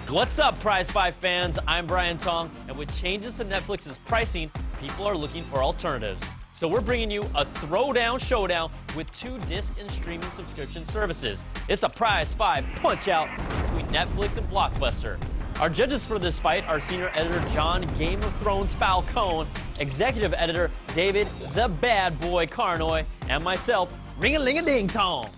What's up, Prize 5 fans? I'm Brian Tong, and with changes to Netflix's pricing, people are looking for alternatives. So we're bringing you a throwdown showdown with 2 disc and streaming subscription services. It's a Prize 5 punch-out between Netflix and Blockbuster. Our judges for this fight are senior editor John Game of Thrones Falcone, executive editor David the Bad Boy Carnoy, and myself, Ring-a-ling-a-ding-tong.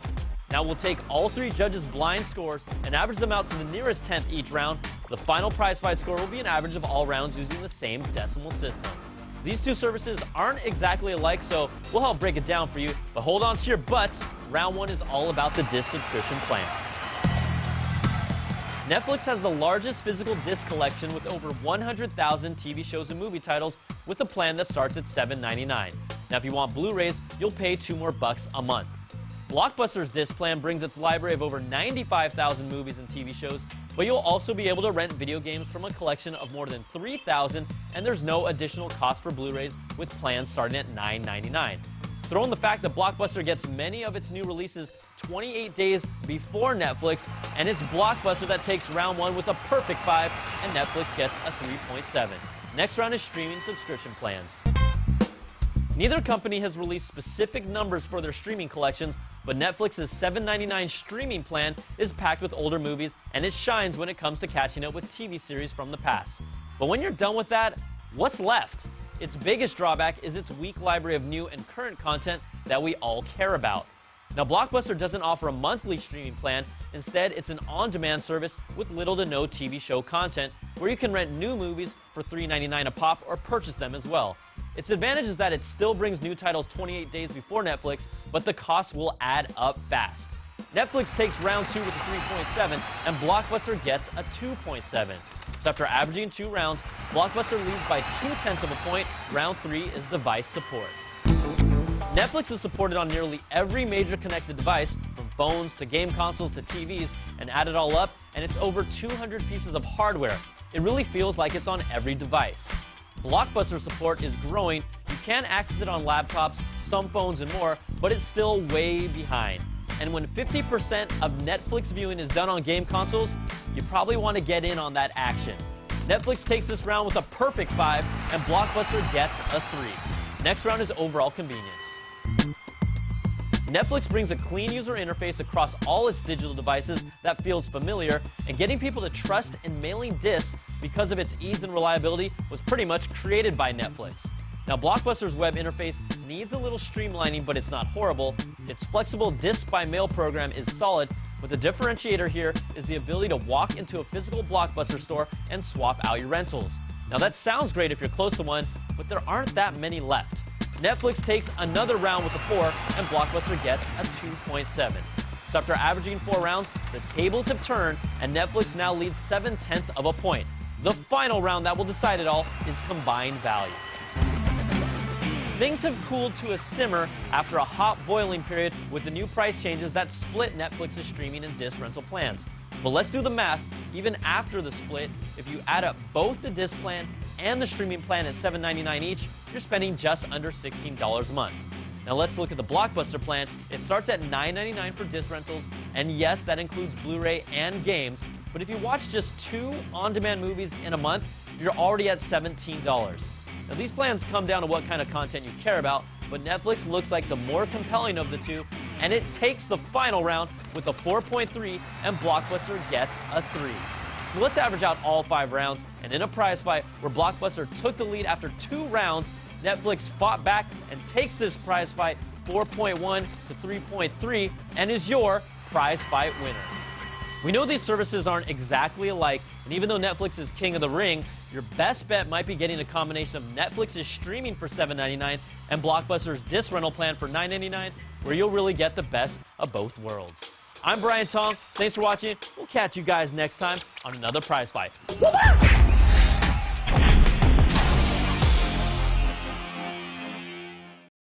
Now we'll take all 3 judges' blind scores and average them out to the nearest tenth each round. The final prize fight score will be an average of all rounds using the same decimal system. These 2 services aren't exactly alike, so we'll help break it down for you. But hold on to your butts. Round 1 is all about the disc subscription plan. Netflix has the largest physical disc collection with over 100,000 TV shows and movie titles with a plan that starts at $7.99. Now if you want Blu-rays, you'll pay $2 more a month. Blockbuster's disc plan brings its library of over 95,000 movies and TV shows, but you'll also be able to rent video games from a collection of more than 3,000, and there's no additional cost for Blu-rays with plans starting at $9.99. Throw in the fact that Blockbuster gets many of its new releases 28 days before Netflix, and it's Blockbuster that takes round 1 with a perfect 5, and Netflix gets a 3.7. Next round is streaming subscription plans. Neither company has released specific numbers for their streaming collections, but Netflix's $7.99 streaming plan is packed with older movies, and it shines when it comes to catching up with TV series from the past. But when you're done with that, what's left? Its biggest drawback is its weak library of new and current content that we all care about. Now, Blockbuster doesn't offer a monthly streaming plan. Instead, it's an on-demand service with little to no TV show content, where you can rent new movies for $3.99 a pop or purchase them as well. Its advantage is that it still brings new titles 28 days before Netflix, but the costs will add up fast. Netflix takes round 2 with a 3.7, and Blockbuster gets a 2.7. So after averaging 2 rounds, Blockbuster leads by 0.2 of a point. Round 3 is device support. Netflix is supported on nearly every major connected device, from phones to game consoles to TVs, and add it all up, and it's over 200 pieces of hardware. It really feels like it's on every device. Blockbuster support is growing. You can access it on laptops, some phones, and more, but it's still way behind. And when 50% of Netflix viewing is done on game consoles, you probably want to get in on that action. Netflix takes this round with a perfect 5, and Blockbuster gets a 3. Next round is overall convenience. Netflix brings a clean user interface across all its digital devices that feels familiar, and getting people to trust in mailing discs because of its ease and reliability was pretty much created by Netflix. Now, Blockbuster's web interface needs a little streamlining, but it's not horrible. Its flexible disc-by-mail program is solid, but the differentiator here is the ability to walk into a physical Blockbuster store and swap out your rentals. Now, that sounds great if you're close to one, but there aren't that many left. Netflix takes another round with a 4, and Blockbuster gets a 2.7. So after averaging 4 rounds, the tables have turned, and Netflix now leads 0.7 of a point. The final round that will decide it all is combined value. Things have cooled to a simmer after a hot boiling period with the new price changes that split Netflix's streaming and disc rental plans. But let's do the math. Even after the split, if you add up both the disc plan and the streaming plan at $7.99 each, you're spending just under $16 a month. Now let's look at the Blockbuster plan. It starts at $9.99 for disc rentals, and yes, that includes Blu-ray and games. But if you watch just 2 on-demand movies in a month, you're already at $17. Now these plans come down to what kind of content you care about, but Netflix looks like the more compelling of the 2, and it takes the final round with a 4.3, and Blockbuster gets a 3. So let's average out all 5 rounds, and in a prize fight where Blockbuster took the lead after 2 rounds, Netflix fought back and takes this prize fight 4.1 to 3.3 and is your prize fight winner. We know these services aren't exactly alike, and even though Netflix is king of the ring, your best bet might be getting a combination of Netflix's streaming for $7.99 and Blockbuster's disc rental plan for $9.99, where you'll really get the best of both worlds. I'm Brian Tong. Thanks for watching. We'll catch you guys next time on another prize fight.